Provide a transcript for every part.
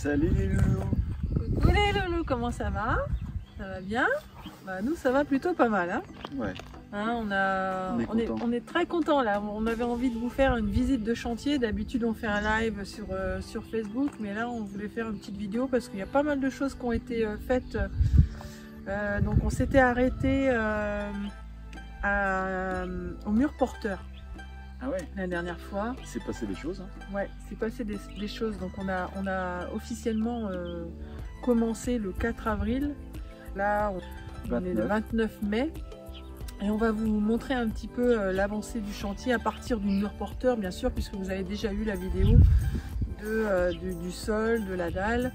Salut les loulous. Coucou les loulous, comment ça va? Ça va bien? Bah, nous ça va plutôt pas mal. Hein, Ouais. hein, on est très contents là. On avait envie de vous faire une visite de chantier. D'habitude on fait un live sur Facebook, mais là on voulait faire une petite vidéo parce qu'il y a pas mal de choses qui ont été faites. Donc on s'était arrêté au mur porteur. Ah ouais. La dernière fois. Il s'est passé des choses. Hein. Ouais, c'est passé des choses. Donc on a officiellement commencé le 4 avril. Là, on est le 29 mai. Et on va vous montrer un petit peu l'avancée du chantier à partir du mur porteur, bien sûr, puisque vous avez déjà eu la vidéo du sol, de la dalle.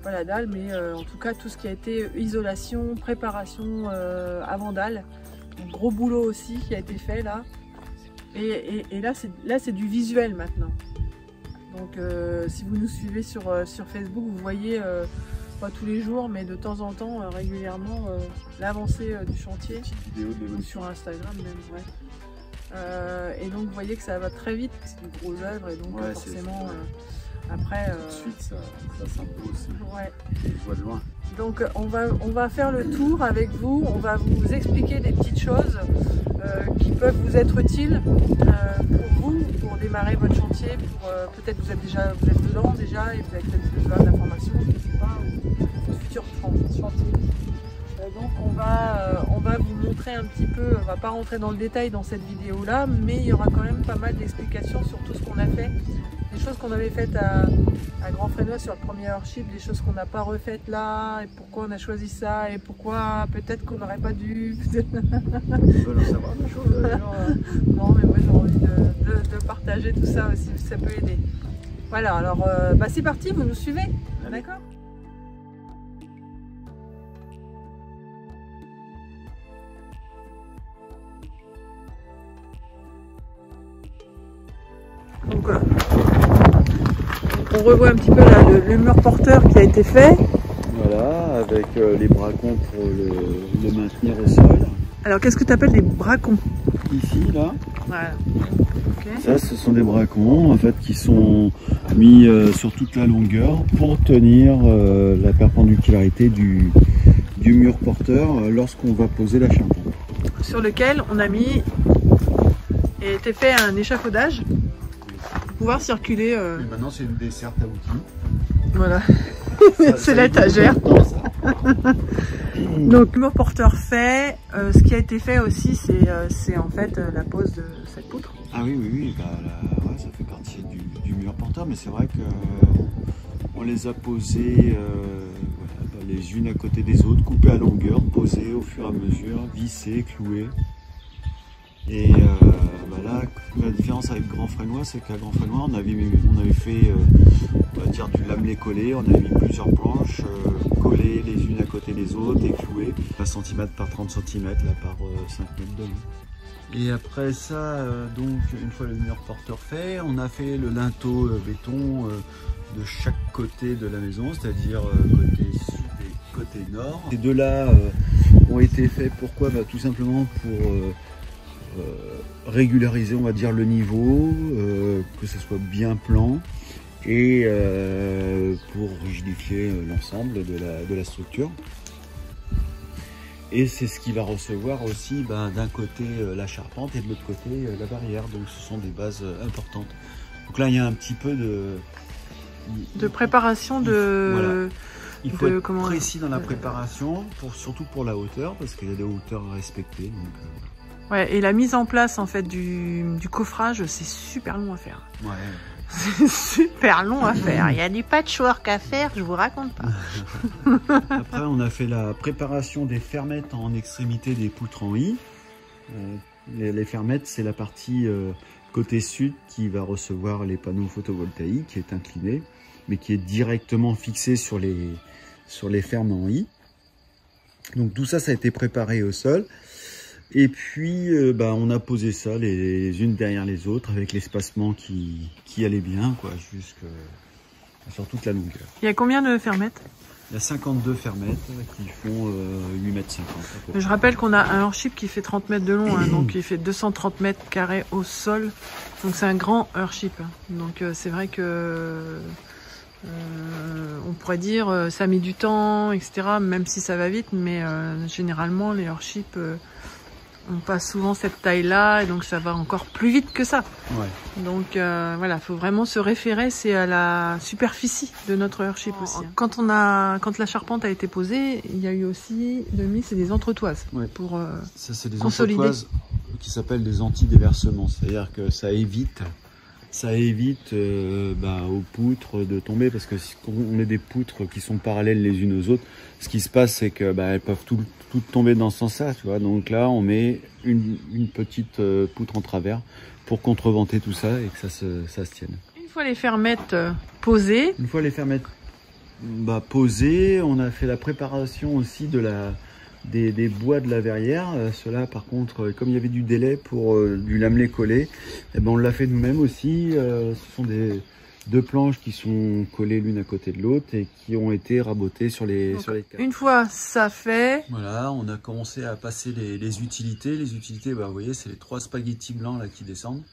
Pas la dalle, mais en tout cas tout ce qui a été isolation, préparation avant dalle. Donc, gros boulot aussi qui a été fait là. Et là c'est du visuel maintenant. Donc si vous nous suivez sur Facebook, vous voyez pas tous les jours mais de temps en temps régulièrement l'avancée du chantier. Vidéo de sur Instagram même, ouais. Et donc vous voyez que ça va très vite, c'est une grosse œuvre et donc ouais, forcément après tout de suite ça s'impose. Ouais. Je vois de loin. Donc on va faire le tour avec vous, on va vous expliquer des petites choses qui peuvent vous être utiles pour vous, pour démarrer votre chantier, pour peut-être vous êtes dedans déjà et vous avez peut-être besoin d'informations, je ne sais pas, ou de futurs chantiers. Donc on va vous montrer un petit peu, on ne va pas rentrer dans le détail dans cette vidéo là, mais il y aura quand même pas mal d'explications sur tout ce qu'on a fait. Des choses qu'on avait faites à Grand Fresnoy sur le premier Earthship, des choses qu'on n'a pas refaites là, et pourquoi on a choisi ça, et pourquoi peut-être qu'on n'aurait pas dû. Ils veulent en savoir des choses. Non, mais moi j'ai envie de partager tout ça aussi, ça peut aider. Voilà, alors bah c'est parti, vous nous suivez, d'accord? Donc, on revoit un petit peu là, le mur porteur qui a été fait. Voilà, avec les bracons pour le maintenir au sol. Alors qu'est-ce que tu appelles les bracons? Ici, là. Voilà. Okay. Ça, ce sont des bracons en fait qui sont mis sur toute la longueur pour tenir la perpendiculareté du mur porteur lorsqu'on va poser la charpente. Sur lequel on a mis et été fait un échafaudage pour pouvoir circuler. Et maintenant, c'est une desserte à outils. Voilà, c'est l'étagère. Donc mur porteur fait, ce qui a été fait aussi c'est en fait la pose de cette poutre. Ah oui, bah, ouais, ça fait partie du mur porteur, mais c'est vrai que on les a posées voilà, les unes à côté des autres, coupées à longueur, posées au fur et à mesure, vissées, clouées. Et bah là, la différence avec Grand Fresnoy, c'est qu'à Grand Fresnoy, on avait fait on va dire du lamelé collé, on avait mis plusieurs planches collées les unes à côté des autres et clouées, 1 cm par 30 cm, là par 5 mètres de long. Et après ça, donc une fois le mur porteur fait, on a fait le linteau béton de chaque côté de la maison, c'est-à-dire côté sud et côté nord. Ces deux-là ont été faits pourquoi? Bah, tout simplement pour régulariser, on va dire, le niveau, que ce soit bien plan et pour rigidifier l'ensemble de la structure. Et c'est ce qui va recevoir aussi d'un côté la charpente et de l'autre côté la barrière. Donc ce sont des bases importantes. Donc là il y a un petit peu de préparation Voilà. Il faut être précis dans la préparation, surtout pour la hauteur, parce qu'il y a des hauteurs à respecter. Donc, ouais, et la mise en place en fait du coffrage, c'est super long à faire. Ouais. C'est super long à faire. Il y a du patchwork à faire, je vous raconte pas. Après, on a fait la préparation des fermettes en extrémité des poutres en I. Les fermettes, c'est la partie côté sud qui va recevoir les panneaux photovoltaïques, qui est inclinée, mais qui est directement fixée sur les fermes en I. Donc tout ça, ça a été préparé au sol. Et puis on a posé ça les unes derrière les autres avec l'espacement qui allait bien, quoi, sur toute la longueur. Il y a combien de fermettes? Il y a 52 fermettes qui font 8,50 m. Je rappelle qu'on a un Earthship qui fait 30 mètres de long, hein, donc il fait 230 mètres carrés au sol. Donc c'est un grand Earthship. Donc c'est vrai que on pourrait dire ça met du temps, etc. Même si ça va vite, mais généralement les Earthships on passe souvent cette taille-là, et donc ça va encore plus vite que ça. Ouais. Donc voilà, faut vraiment se référer, c'est à la superficie de notre Earthship aussi. Quand la charpente a été posée, il y a eu aussi c'est des entretoises pour ça, c'est des consolider. Entretoises qui s'appellent des anti-déversements, c'est-à-dire que ça évite aux poutres de tomber, parce que si on met des poutres qui sont parallèles les unes aux autres, ce qui se passe, c'est que elles peuvent toutes tomber dans ce sens-là, tu vois. Donc là, on met une petite poutre en travers pour contreventer tout ça et que ça se tienne. Une fois les fermettes posées. Une fois les fermettes posées, on a fait la préparation aussi des bois de la verrière. Cela, par contre, comme il y avait du délai pour du lamelé collé, on l'a fait nous-mêmes aussi. Ce sont deux planches qui sont collées l'une à côté de l'autre et qui ont été rabotées sur les câbles. Une fois ça fait... Voilà, on a commencé à passer les utilités. Les utilités, vous voyez, c'est les 3 spaghettis blancs là qui descendent,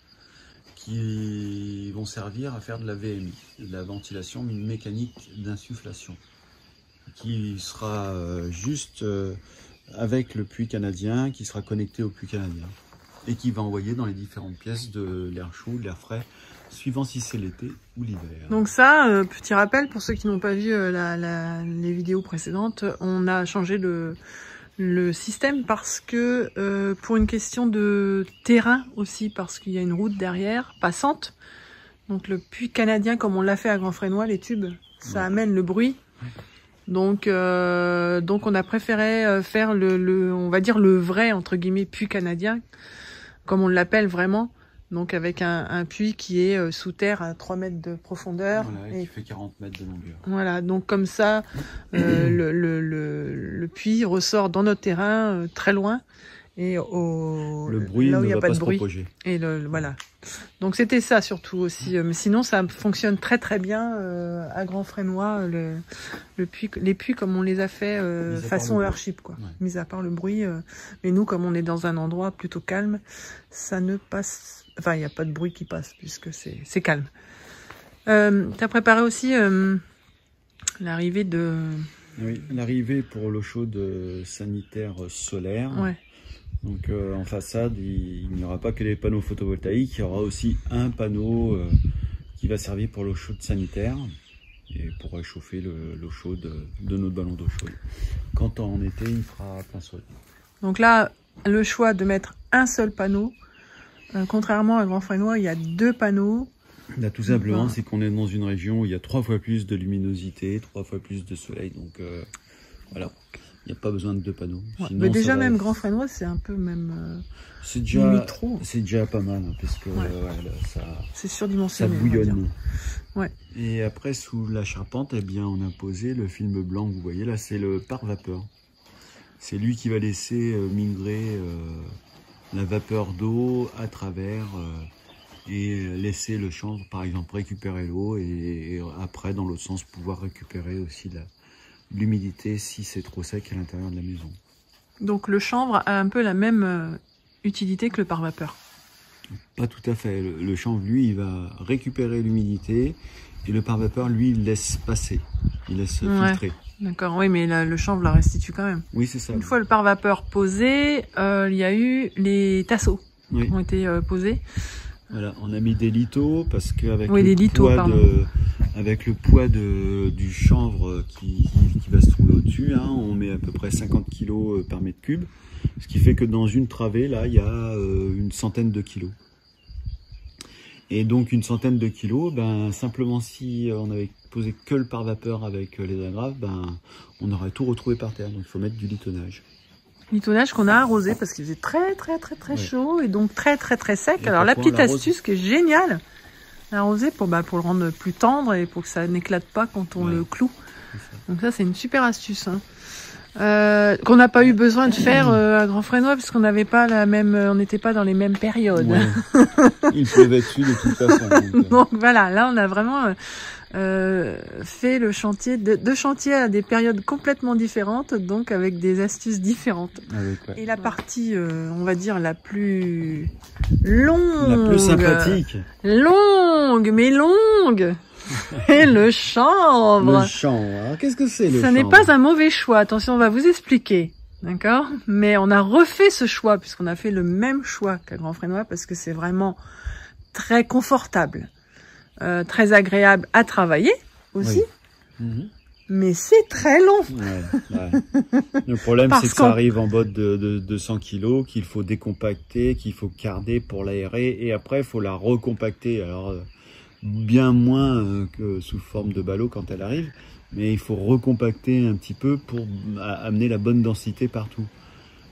qui vont servir à faire de la VMI, de la ventilation mécanique d'insufflation, qui sera juste avec le puits canadien, qui sera connecté au puits canadien et qui va envoyer dans les différentes pièces de l'air chaud, de l'air frais, suivant si c'est l'été ou l'hiver. Donc ça, petit rappel pour ceux qui n'ont pas vu les vidéos précédentes, on a changé le système parce que pour une question de terrain aussi, parce qu'il y a une route derrière passante. Donc le puits canadien, comme on l'a fait à Grand Fresnoy, les tubes, ça amène le bruit. Donc on a préféré faire on va dire le vrai entre guillemets puits canadien, comme on l'appelle vraiment. Donc avec un puits qui est sous terre à 3 mètres de profondeur. Voilà, et qui fait 40 mètres de longueur. Voilà, donc comme ça, le puits ressort dans notre terrain très loin. Et le bruit là où il n'y a pas de se bruit. propager. Et voilà. Donc c'était ça surtout aussi. Mais sinon ça fonctionne très très bien à Grand Fresnoy, les puits comme on les a fait façon Earthship quoi. Ouais. Mis à part le bruit. Mais nous comme on est dans un endroit plutôt calme, ça ne passe. Enfin il n'y a pas de bruit qui passe puisque c'est calme. T'as préparé aussi l'arrivée de. Oui, l'arrivée pour l'eau chaude sanitaire solaire. Ouais. Donc en façade, il n'y aura pas que les panneaux photovoltaïques, il y aura aussi un panneau qui va servir pour l'eau chaude sanitaire et pour réchauffer l'eau chaude de notre ballon d'eau chaude. Quand en été, il fera plein soleil. Donc là, le choix de mettre un seul panneau, contrairement à Grand Fresnoy, il y a 2 panneaux. Là, tout simplement, c'est qu'on est dans une région où il y a 3 fois plus de luminosité, 3 fois plus de soleil, donc voilà. Il n'y a pas besoin de 2 panneaux. Ouais, mais déjà, même Grand Fresnoy, c'est un peu même. C'est déjà pas mal, hein, parce que c'est surdimensionné. Ça bouillonne. Ouais. Et après, sous la charpente, on a posé le film blanc. Vous voyez là, c'est le pare-vapeur. C'est lui qui va laisser migrer la vapeur d'eau à travers et laisser le chanvre, par exemple, récupérer l'eau et après, dans l'autre sens, pouvoir récupérer aussi l'humidité si c'est trop sec à l'intérieur de la maison. Donc le chanvre a un peu la même utilité que le pare-vapeur. Pas tout à fait. Le chanvre, lui, il va récupérer l'humidité et le pare-vapeur, lui, il laisse passer. Il laisse filtrer. D'accord, oui, mais le chanvre la restitue quand même. Oui, c'est ça. Une fois le pare-vapeur posé, il y a eu les tasseaux qui ont été posés. Voilà, on a mis des lithots parce qu'avec le poids du chanvre qui va se trouver au-dessus, on met à peu près 50 kg par mètre cube. Ce qui fait que dans une travée, là, il y a une centaine de kilos. Et donc une centaine de kilos, simplement si on avait posé que le pare-vapeur avec les agraves, on aurait tout retrouvé par terre. Donc il faut mettre du litonnage. Litonnage qu'on a arrosé parce qu'il faisait très chaud et donc très sec. Et alors la petite astuce qui est géniale, arroser pour le rendre plus tendre et pour que ça n'éclate pas quand on le cloue. Donc ça c'est une super astuce. Qu'on n'a pas eu besoin de faire à Grand Fresnoy parce qu'on n'avait pas on n'était pas dans les mêmes périodes. Ouais. Il pleuvait dessus de toute façon. Donc voilà, là on a vraiment fait le chantier, deux chantiers à des périodes complètement différentes, donc avec des astuces différentes. Et la partie, on va dire la plus longue, la plus sympathique, longue, et le chanvre. Le chanvre. Alors, qu'est-ce que c'est le chanvre? Ce n'est pas un mauvais choix. Attention, on va vous expliquer. D'accord? Mais on a refait ce choix, puisqu'on a fait le même choix qu'à Grand Fresnoy, parce que c'est vraiment très confortable, très agréable à travailler aussi. Oui. Mais c'est très long. Le problème, c'est que ça arrive en botte de 200 kg, qu'il faut décompacter, qu'il faut carder pour l'aérer, et après, il faut la recompacter. Alors, bien moins que sous forme de ballot quand elle arrive, mais il faut recompacter un petit peu pour amener la bonne densité partout.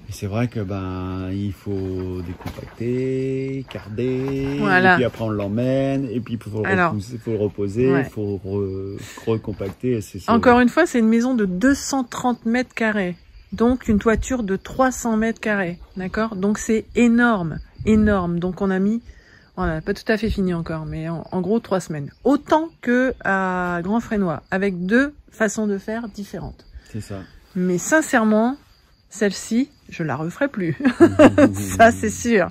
Et c'est vrai que il faut décompacter, carder, et puis après on l'emmène, et puis il faut le reposer, il faut recompacter. Encore une fois, c'est une maison de 230 mètres carrés, donc une toiture de 300 mètres carrés, d'accord? Donc c'est énorme, énorme. Donc on a mis, on n'a pas tout à fait fini encore, mais en gros 3 semaines. Autant que à Grand Fresnoy, avec 2 façons de faire différentes. C'est ça. Mais sincèrement, celle-ci, je la referai plus. Ça, c'est sûr.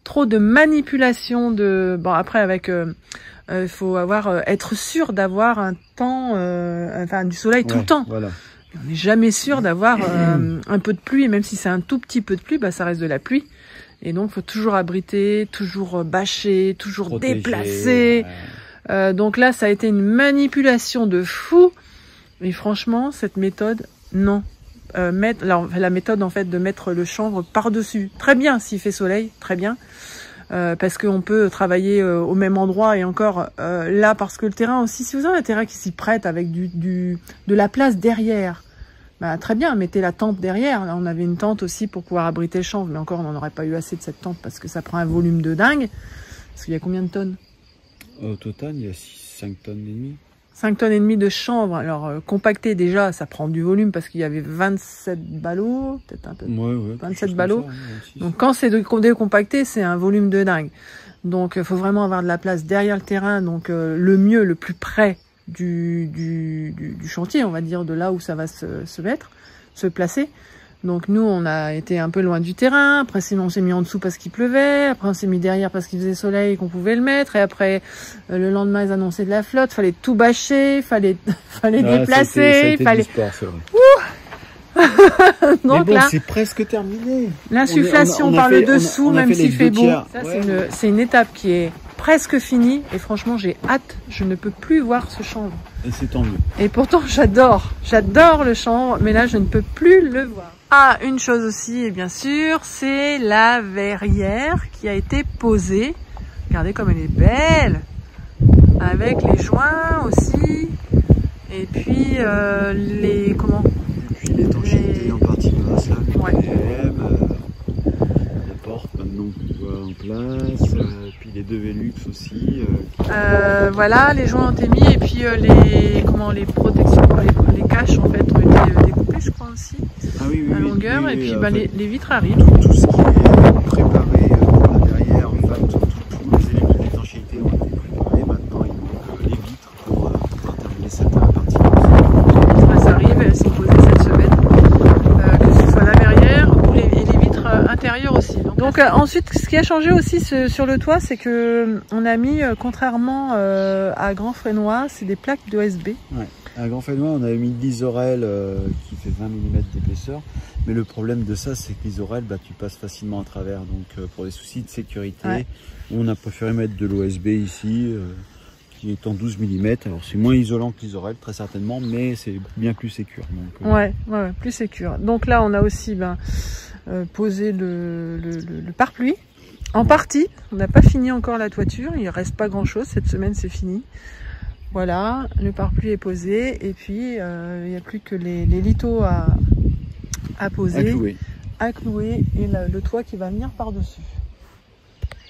Trop de manipulation de... Bon, après, avec... il faut être sûr d'avoir un temps... du soleil tout le temps. Voilà. On n'est jamais sûr d'avoir un peu de pluie. Et même si c'est un tout petit peu de pluie, ça reste de la pluie. Et donc, il faut toujours abriter, toujours bâcher, toujours protéger, déplacer. Donc là, ça a été une manipulation de fou. Et franchement, cette méthode, non. La méthode en fait de mettre le chanvre par-dessus, très bien s'il fait soleil, très bien, parce qu'on peut travailler au même endroit et encore là, parce que le terrain aussi, si vous avez un terrain qui s'y prête avec de la place derrière, très bien, mettez la tente derrière. Là, on avait une tente aussi pour pouvoir abriter le chanvre, mais encore on n'en aurait pas eu assez de cette tente parce que ça prend un volume de dingue. Parce qu'il y a combien de tonnes? Au total, il y a 5 tonnes et demie. 5 tonnes et demie de chanvre. Alors, compacté déjà, ça prend du volume parce qu'il y avait 27 ballots, peut-être un peu. 27 ballots. Ça, donc, quand c'est décompacté, c'est un volume de dingue. Donc, il faut vraiment avoir de la place derrière le terrain. Donc, le mieux, le plus près du chantier, on va dire, de là où ça va se placer. Donc, nous, on a été un peu loin du terrain. Après, on s'est mis en dessous parce qu'il pleuvait. Après, on s'est mis derrière parce qu'il faisait soleil et qu'on pouvait le mettre. Et après, le lendemain, ils annonçaient de la flotte. Fallait tout bâcher, fallait déplacer. Fallait... Sport, c'est vrai. Donc mais bon, là, c'est presque terminé. L'insufflation par le dessous, même s'il fait beau. Ça, c'est une étape qui est presque finie. Et franchement, j'ai hâte. Je ne peux plus voir ce chanvre. Et c'est tant mieux. Et pourtant, j'adore le chanvre. Mais là, je ne peux plus le voir. Ah, une chose aussi, et bien sûr, c'est la verrière qui a été posée. Regardez comme elle est belle. Avec les joints aussi. Et puis, l'étanchéité en partie basse, là. La porte, maintenant, qu'on voit en place. Puis les 2 Velux aussi. Voilà, les joints ont été mis. Et puis, les protections, les caches, en fait, ont été découpées, je crois aussi. À longueur, et puis les vitres arrivent. Tout ce qui est préparé pour la verrière, en fait, tous les éléments de l'étanchéité ont été préparés. Maintenant, il manque les vitres pour pouvoir terminer cette partie. Les vitres arrivent, elles sont posées cette semaine, que ce soit la verrière ou les vitres intérieures aussi. Donc ensuite, ce qui a changé aussi sur le toit, c'est que on a mis, contrairement à Grand Fresnoy, c'est des plaques de OSB. Ouais. À Grand Fresnoy, on avait mis de l'isorel qui fait 20 mm d'épaisseur. Mais le problème de ça, c'est que l'isorel, tu passes facilement à travers. Donc, pour des soucis de sécurité, on a préféré mettre de l'OSB ici, qui est en 12 mm. Alors, c'est moins isolant que l'isorel, très certainement, mais c'est bien plus sécure. Donc, ouais, plus sécure. Donc là, on a aussi posé le pare-pluie. En partie, on n'a pas fini encore la toiture. Il ne reste pas grand-chose. Cette semaine, c'est fini. Voilà, le pare-pluie est posé et puis il n'y a plus que les lithos à poser, à clouer et le toit qui va venir par-dessus.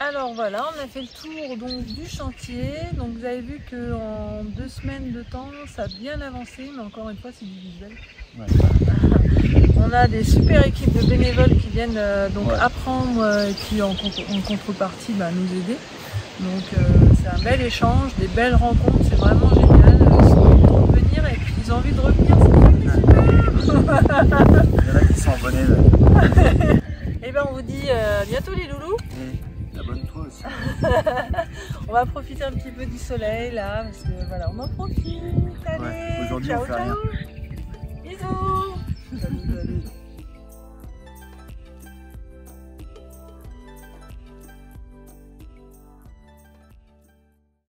Alors voilà, on a fait le tour donc du chantier. Donc vous avez vu qu'en 2 semaines de temps, ça a bien avancé, mais encore une fois, c'est du visuel. On a des super équipes de bénévoles qui viennent apprendre et qui en contrepartie nous aider. Donc c'est un bel échange, des belles rencontres, c'est vraiment génial. Ils sont contents de venir et puis ils ont envie de revenir, c'est super. Il y en a qui sont abonnés. Et ben on vous dit à bientôt les loulous. Abonne-toi aussi. On va profiter un petit peu du soleil là, parce que voilà, on en profite. Allez, Aujourd'hui, ciao, on fait ciao. rien. Bisous.